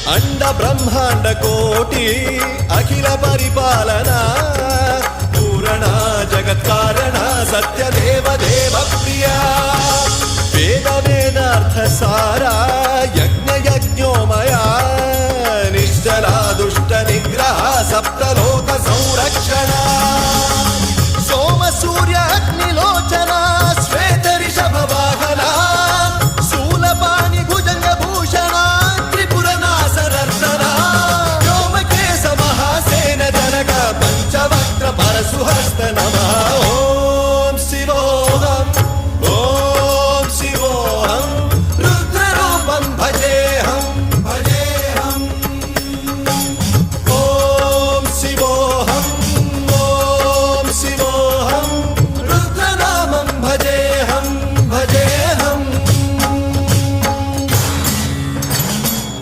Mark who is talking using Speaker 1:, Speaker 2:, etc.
Speaker 1: अंड ब्रह्मांड कोटि अखिल परिपालना पूरणा जगत्कारणा सत्यदेव देव प्रिया वेद वेदार्थ सारा यज्ञ यज्ञोमया निश्चला दुष्ट निग्रह सप्तलो